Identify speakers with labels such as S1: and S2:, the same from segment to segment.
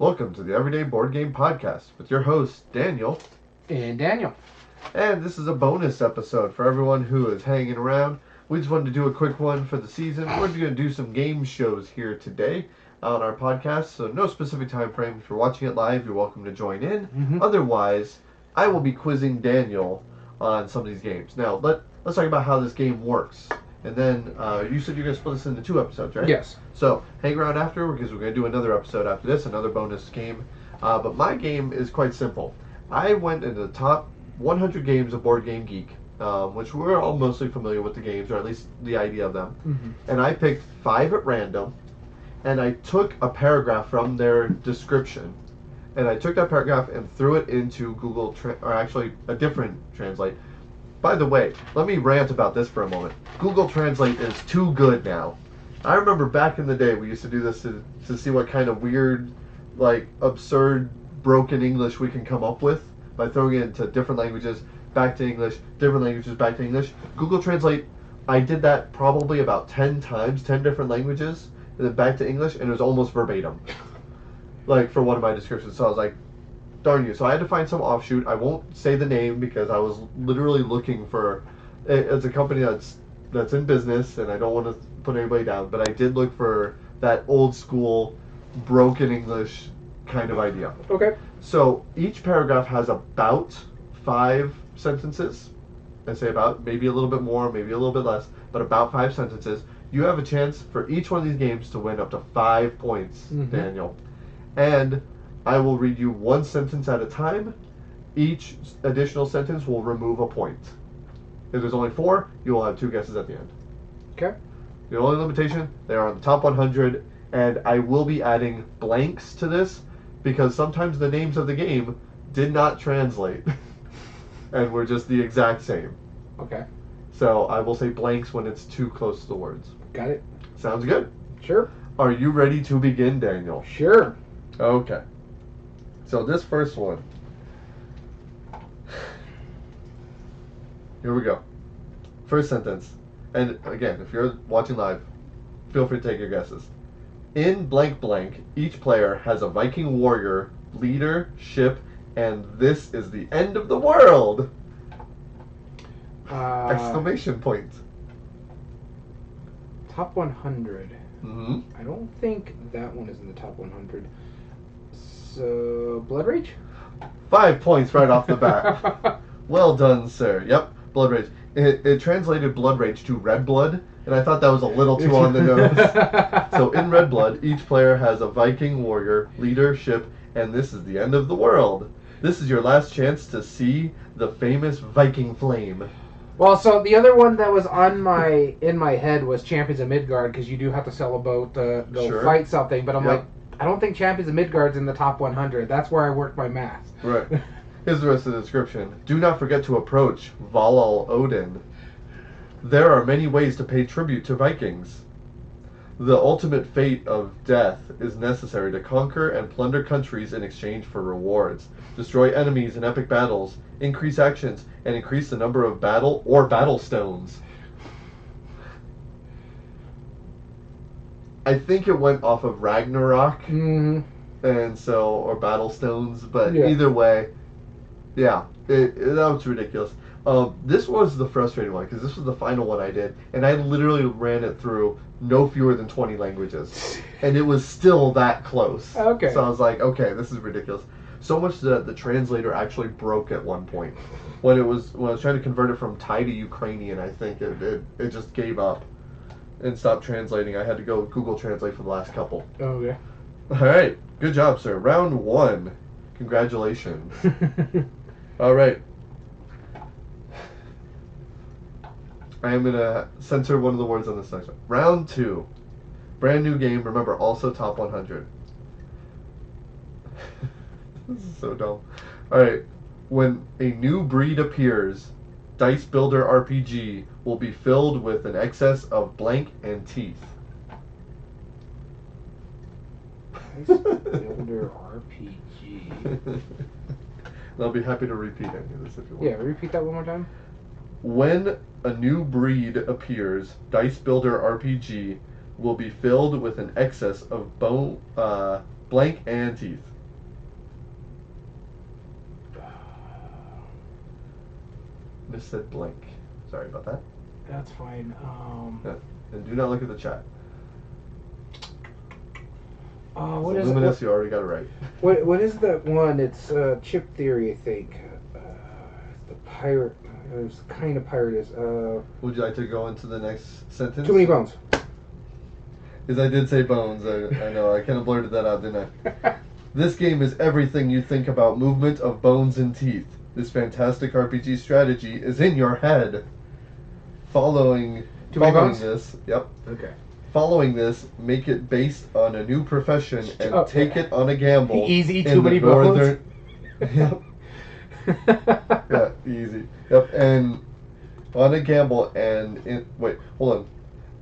S1: Welcome to the Everyday Board Game Podcast with your hosts, Daniel.
S2: And Daniel.
S1: And this is a bonus episode for everyone who is hanging around. We just wanted to do a quick one for the season. We're going to do some game shows here today on our podcast, so no specific time frame. If you're watching it live, you're welcome to join in. Otherwise, I will be quizzing Daniel on some of these games. Now, let's talk about how this game works. And then you said you're going to split this into 2 episodes, right?
S2: Yes.
S1: So hang around after, because we're going to do another episode after this, another bonus game. But my game is quite simple. I went into the top 100 games of Board Game Geek, which we're all mostly familiar with the games, or at least the idea of them. And I picked 5 at random, and I took a paragraph from their description, and I took that paragraph and threw it into Google, or actually a different Translate. By the way, let me rant about this for a moment. Google Translate is too good now. I remember back in the day we used to do this to see what kind of weird, like, absurd, broken English we can come up with by throwing it into different languages, back to English, different languages, back to English. Google Translate, I did that probably about 10 times, 10 different languages, and then back to English, and it was almost verbatim. Like, for one of my descriptions. So I was like, darn you. So I had to find some offshoot. I won't say the name because I was literally looking for... It's a company that's in business, and I don't want to put anybody down, but I did look for that old school, broken English kind of idea.
S2: Okay.
S1: So each paragraph has about 5 sentences. I say about, maybe a little bit more, maybe a little bit less, but about 5 sentences. You have a chance for each one of these games to win up to 5 points, Daniel. And I will read you one sentence at a time. Each additional sentence will remove a point. If there's only 4, you will have 2 guesses at the end.
S2: Okay.
S1: The only limitation, they are on the top 100, and I will be adding blanks to this because sometimes the names of the game did not translate and were just the exact same.
S2: Okay.
S1: So I will say blanks when it's too close to the words.
S2: Got it.
S1: Sounds good?
S2: Sure.
S1: Are you ready to begin, Daniel?
S2: Sure.
S1: Okay. So this first one. Here we go. First sentence. And again, if you're watching live, feel free to take your guesses. In blank blank, each player has a Viking warrior, leader, ship, and this is the end of the world! Exclamation point.
S2: Top 100.
S1: Mm-hmm.
S2: I don't think that one is in the top 100. So, Blood Rage?
S1: 5 points right off the bat. Well done, sir. Yep, Blood Rage. It translated Blood Rage to Red Blood, and I thought that was a little too on the nose. So in Red Blood, each player has a Viking warrior, leader, ship, and this is the end of the world. This is your last chance to see the famous Viking flame.
S2: Well, so the other one that was in my head was Champions of Midgard, because you do have to sail a boat to go fight something, but I'm like, I don't think Champions of Midgard's in the top 100. That's where I worked my math. Right.
S1: Here's the rest of the description. Do not forget to approach Valhall Odin. There are many ways to pay tribute to Vikings. The ultimate fate of death is necessary to conquer and plunder countries in exchange for rewards. Destroy enemies in epic battles, increase actions, and increase the number of battle stones. I think it went off of Ragnarok, and so, or battle stones, but either way, yeah, that was ridiculous. This was the frustrating one, because this was the final one I did, and I literally ran it through no fewer than 20 languages, and it was still that close.
S2: Okay.
S1: So I was like, okay, this is ridiculous. So much that the translator actually broke at one point. When I was trying to convert it from Thai to Ukrainian, I think it just gave up and stopped translating. I had to go Google Translate for the last couple.
S2: Okay.
S1: All right. Good job, sir. Round 1. Congratulations. All right. I am going to censor one of the words on this section. Round 2. Brand new game. Remember, also top 100. This is so dumb. All right. When a new breed appears, Dice Builder RPG will be filled with an excess of blank and teeth.
S2: Dice Builder RPG.
S1: I'll be happy to repeat any of this if you want.
S2: Yeah, repeat that one more time.
S1: When a new breed appears, Dice Builder RPG will be filled with an excess of Blank and teeth. Just said blank. Sorry about that.
S2: That's fine.
S1: Yeah. And do not look at the chat.
S2: What is
S1: Luminous,
S2: it?
S1: you already got it right.
S2: What is that one? It's Chip Theory, I think. The pirate. It's the kind of pirate is.
S1: Would you like to go into the next sentence?
S2: Too many bones.
S1: Because I did say bones. I know. I kind of blurted that out, didn't I? This game is everything you think about movement of bones and teeth. This fantastic RPG strategy is in your head. Following this, yep.
S2: Okay.
S1: Following this, make it based on a new profession and take it on a gamble.
S2: Easy, too many bones.
S1: Yep. Yeah, easy. Yep, and on a gamble wait, hold on.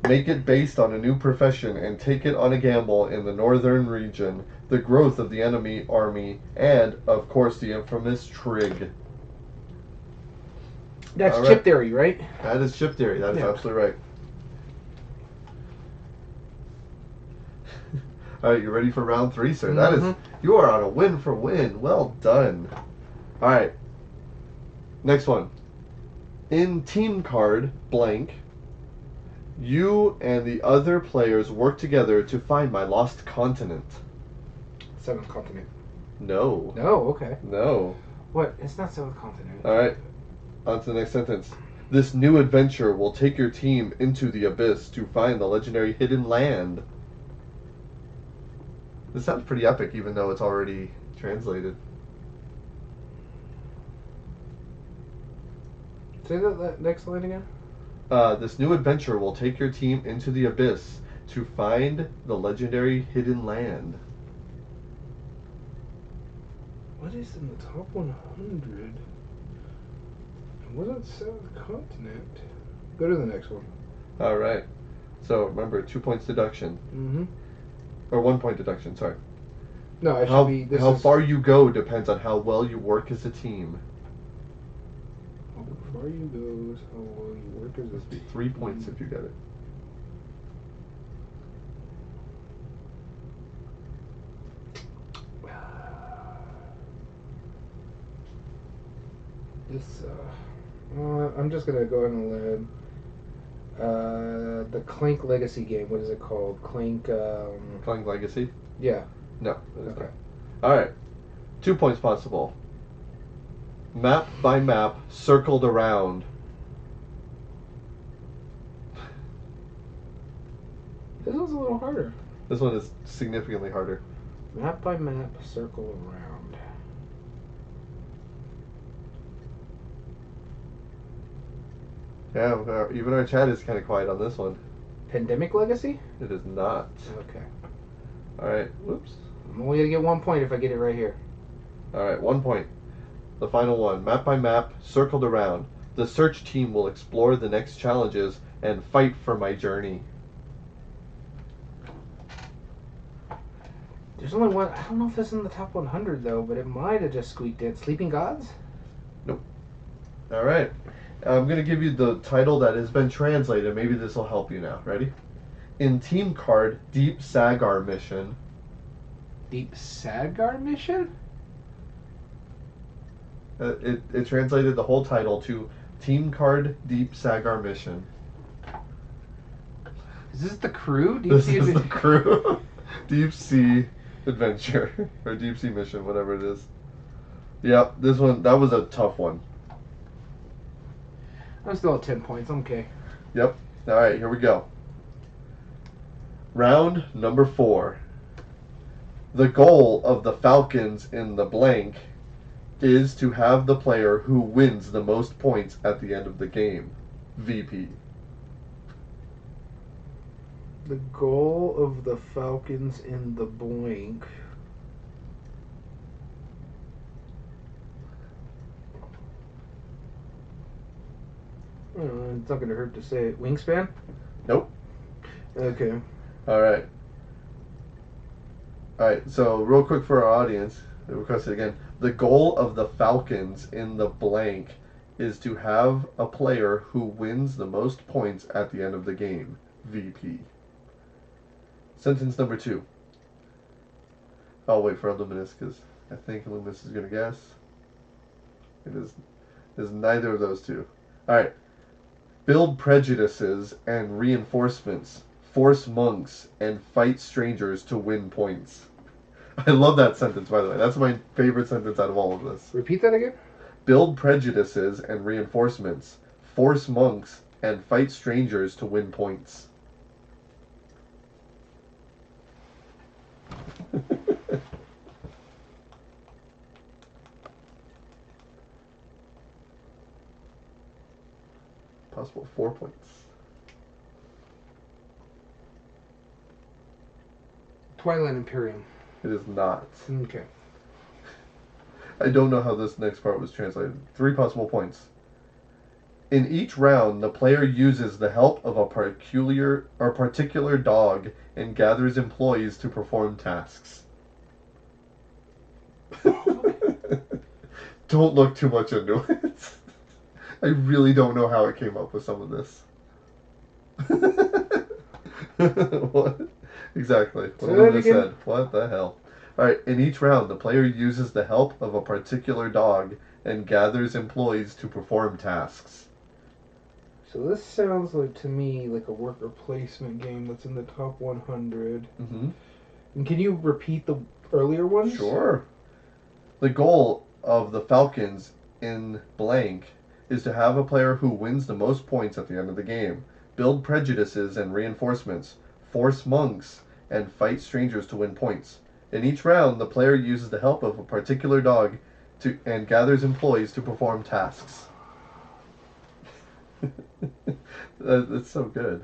S1: Make it based on a new profession and take it on a gamble in the northern region, the growth of the enemy army, and, of course, the infamous Trig.
S2: That's Chip Theory, right?
S1: That is Chip Theory. That is absolutely right. All right, you ready for round 3, sir? That is, you are on a win for win. Well done. All right. Next one. In team card blank, you and the other players work together to find my lost continent.
S2: 7th continent.
S1: No.
S2: No, okay.
S1: No.
S2: What? It's not 7th continent.
S1: All right. On to the next sentence. This new adventure will take your team into the abyss to find the legendary hidden land. This sounds pretty epic, even though it's already translated.
S2: Say that next line again.
S1: This new adventure will take your team into the abyss to find the legendary hidden land.
S2: What is in the top 100? It wasn't 7th continent. Go to the next one.
S1: All right. So remember, 2 points deduction.
S2: Mm-hmm.
S1: Or 1 point deduction, sorry.
S2: No, it should be...
S1: How far you go depends on how well you work as a team.
S2: How far you go is how well you work as a team.
S1: 3 points if you get it.
S2: This, I'm just gonna go ahead and learn. The Clank Legacy game. What is it called? Clank.
S1: Clank Legacy?
S2: Yeah.
S1: No.
S2: Okay.
S1: All right. 2 points possible. Map by map, circled around.
S2: This one's a little harder.
S1: This one is significantly harder.
S2: Map by map, circle around.
S1: Yeah, even our chat is kind of quiet on this one.
S2: Pandemic Legacy?
S1: It is not.
S2: Okay.
S1: Alright, whoops.
S2: I'm only gonna get 1 point if I get it right here.
S1: Alright, 1 point. The final one. Map by map, circled around. The search team will explore the next challenges and fight for my journey.
S2: There's only one. I don't know if this is in the top 100 though, but it might have just squeaked in. Sleeping Gods?
S1: Nope. Alright. I'm going to give you the title that has been translated. Maybe this will help you now. Ready? In team card, Deep Sagar Mission.
S2: Deep Sagar Mission?
S1: It translated the whole title to Team Card Deep Sagar Mission.
S2: Is this the crew?
S1: This is the crew. Deep Sea Adventure. Or Deep Sea Mission, whatever it is. Yep, this one, that was a tough one.
S2: I'm still at 10 points. I'm okay.
S1: Yep. Alright, here we go. Round number 4. The goal of the Falcons in the blank is to have the player who wins the most points at the end of the game. VP.
S2: The goal of the Falcons in the blank. It's not going to hurt to say it. Wingspan?
S1: Nope.
S2: Okay.
S1: Alright. Alright, so real quick for our audience, I request it again. The goal of the Falcons in the blank is to have a player who wins the most points at the end of the game. VP. Sentence number 2. I'll wait for Illuminous because I think Illuminous is gonna guess. It is neither of those two. All right. Build prejudices and reinforcements. Force monks and fight strangers to win points. I love that sentence, by the way. That's my favorite sentence out of all of this.
S2: Repeat that again.
S1: Build prejudices and reinforcements. Force monks and fight strangers to win points. Possible 4 points.
S2: Twilight Imperium.
S1: It is not.
S2: Okay.
S1: I don't know how this next part was translated. 3 possible points. In each round, the player uses the help of a particular dog and gathers employees to perform tasks. Don't look too much into it. I really don't know how it came up with some of this. What? Exactly. What Luna said. What the hell? Alright, in each round, the player uses the help of a particular dog and gathers employees to perform tasks.
S2: So this sounds like, to me, like a worker placement game that's in the top 100.
S1: Mm-hmm.
S2: And can you repeat the earlier ones?
S1: Sure. The goal of the Falcons in blank is to have a player who wins the most points at the end of the game, build prejudices and reinforcements, force monks, and fight strangers to win points. In each round, the player uses the help of a particular dog and gathers employees to perform tasks. That's so good.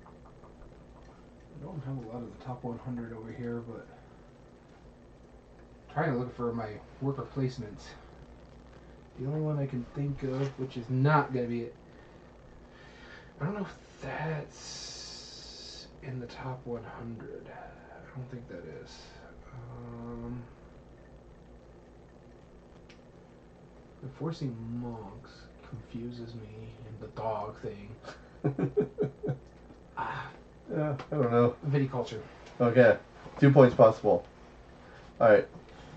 S2: I don't have a lot of the top 100 over here, but I'm trying to look for my worker placements. The only one I can think of, which is not going to be it. I don't know if that's in the top 100. I don't think that is. Enforcing monks confuses me, and the dog thing.
S1: Yeah, I don't know.
S2: Viticulture.
S1: Okay, 2 points possible. Alright,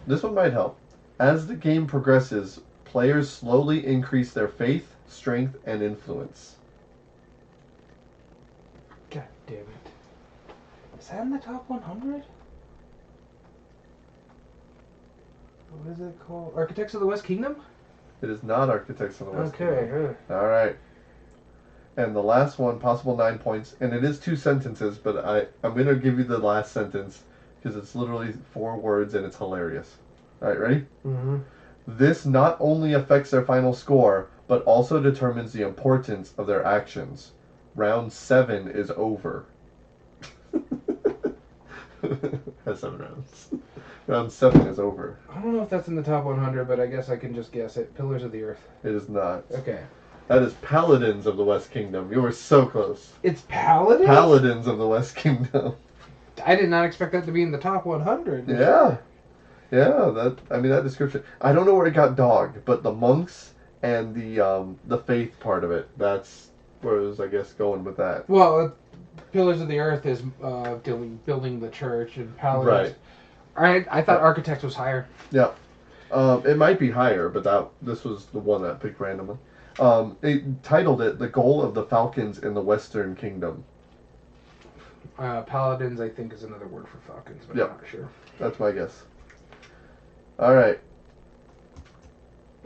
S1: this one might help. As the game progresses, players slowly increase their faith, strength, and influence.
S2: God damn it. Is that in the top 100? What is it called? Architects of the West Kingdom?
S1: It is not Architects of the West Kingdom.
S2: Okay.
S1: Alright. And the last one, possible 9 points, and it is 2 sentences, but I'm going to give you the last sentence because it's literally 4 words and it's hilarious. Alright, ready?
S2: Mm-hmm.
S1: This not only affects their final score, but also determines the importance of their actions. Round 7 is over. Has 7 rounds. Round 7 is over.
S2: I don't know if that's in the top 100, but I guess I can just guess it. Pillars of the Earth.
S1: It is not.
S2: Okay.
S1: That is Paladins of the West Kingdom. You were so close.
S2: It's Paladins?
S1: Paladins of the West Kingdom.
S2: I did not expect that to be in the top 100.
S1: Yeah. Yeah, that description. I don't know where it got dog, but the monks and the faith part of it, that's where I was, I guess, going with that.
S2: Well, Pillars of the Earth is building the church, and Paladins.
S1: Right.
S2: I thought Architects was higher.
S1: Yeah. It might be higher, but this was the one that I picked randomly. It titled it "The Goal of the Falcons in the Western Kingdom."
S2: Paladins, I think, is another word for falcons, but
S1: Yep.
S2: I'm not sure.
S1: That's my guess. All right.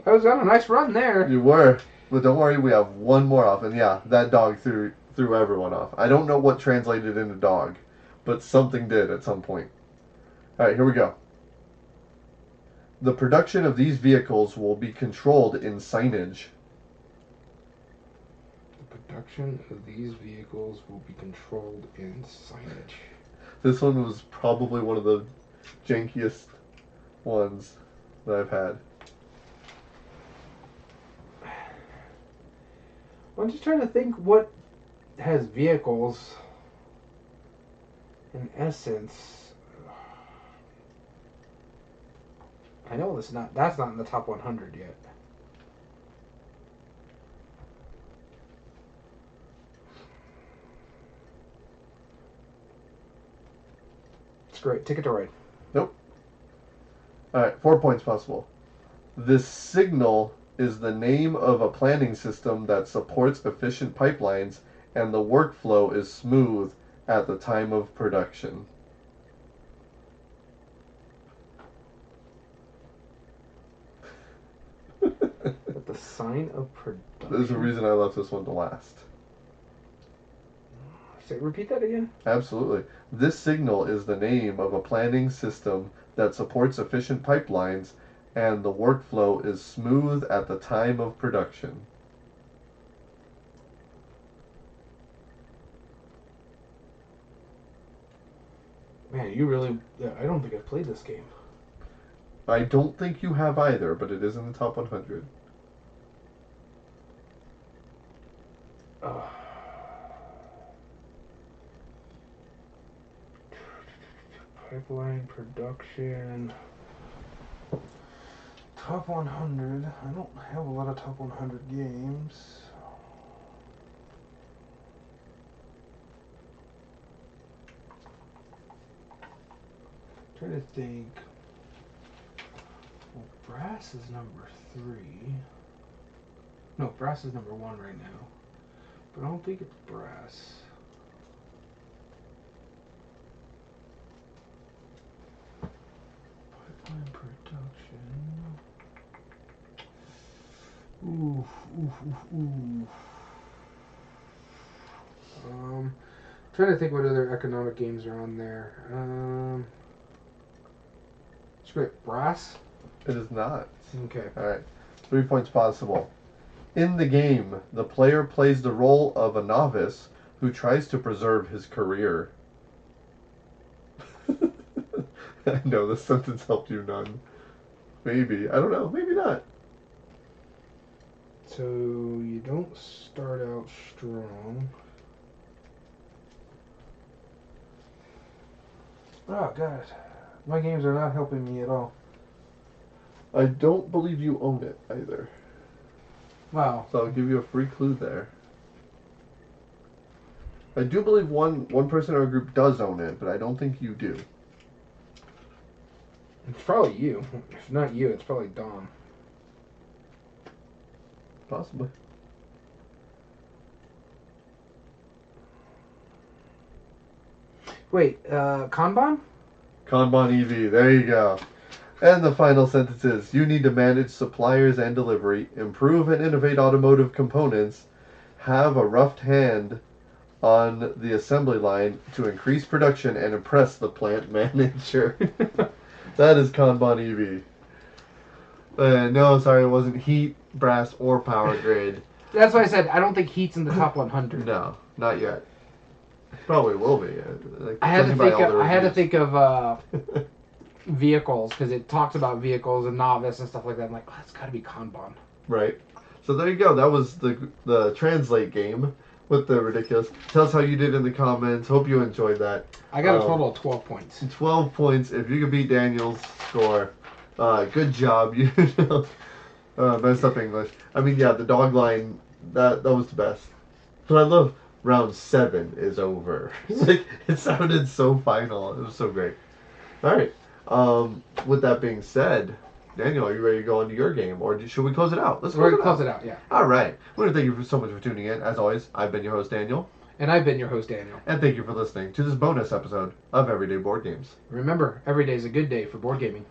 S2: I was on a nice run there.
S1: You were, but don't worry, we have one more off, and yeah, that dog threw everyone off. I don't know what translated into dog, but something did at some point. All right, here we go. The production of these vehicles will be controlled in signage.
S2: The production of these vehicles will be controlled in signage.
S1: This one was probably one of the jankiest ones that I've had.
S2: I'm just trying to think what has vehicles in essence. I know that's not in the top 100 yet. Screw it. Ticket to Ride.
S1: Nope. All right, 4 points possible. This signal is the name of a planning system that supports efficient pipelines, and the workflow is smooth at the time of production.
S2: At the sign of production.
S1: There's a reason I left this one to last.
S2: Say, repeat that again?
S1: Absolutely. This signal is the name of a planning system that supports efficient pipelines, and the workflow is smooth at the time of production.
S2: Man, you really... I don't think I've played this game.
S1: I don't think you have either, but it is in the top 100.
S2: Pipeline production. Top 100. I don't have a lot of top 100 games. I'm trying to think. Well, Brass is number 3. No, Brass is number 1 right now. But I don't think it's Brass. Pipeline production. Ooh. Trying to think what other economic games are on there. Screw it. Brass?
S1: It is not.
S2: Okay.
S1: Alright. 3 points possible. In the game, the player plays the role of a novice who tries to preserve his career. I know this sentence helped you none. Maybe. I don't know. Maybe not.
S2: So you don't start out strong. Oh, God. My games are not helping me at all.
S1: I don't believe you own it either.
S2: Wow.
S1: So I'll give you a free clue there. I do believe one person in our group does own it, but I don't think you do.
S2: It's probably you. If not you, it's probably Dom.
S1: Possibly.
S2: Wait, Kanban?
S1: Kanban EV, there you go. And the final sentence is, you need to manage suppliers and delivery, improve and innovate automotive components, have a rough hand on the assembly line to increase production and impress the plant manager. That is Kanban EV. No, sorry, it wasn't Heat, Brass, or Power Grid.
S2: That's why I said I don't think Heat's in the top 100.
S1: No, not yet. Probably will be.
S2: I had to think of vehicles, because it talks about vehicles and novice and stuff like that. I'm like, oh, that's got to be Kanban.
S1: Right. So there you go. That was the translate game with the ridiculous. Tell us how you did in the comments. Hope you enjoyed that.
S2: I got a total of 12 points.
S1: 12 points. If you could beat Daniel's score, good job. You messed up English. I mean, yeah, the dog line, that was the best. But I love round 7 is over. Like, it sounded so final. It was so great. All right. With that being said, Daniel, are you ready to go into your game, or should we close it out?
S2: We're going to close it out, yeah.
S1: All right. I want to thank you so much for tuning in. As always, I've been your host, Daniel.
S2: And I've been your host, Daniel.
S1: And thank you for listening to this bonus episode of Everyday Board Games.
S2: Remember, every day is a good day for board gaming.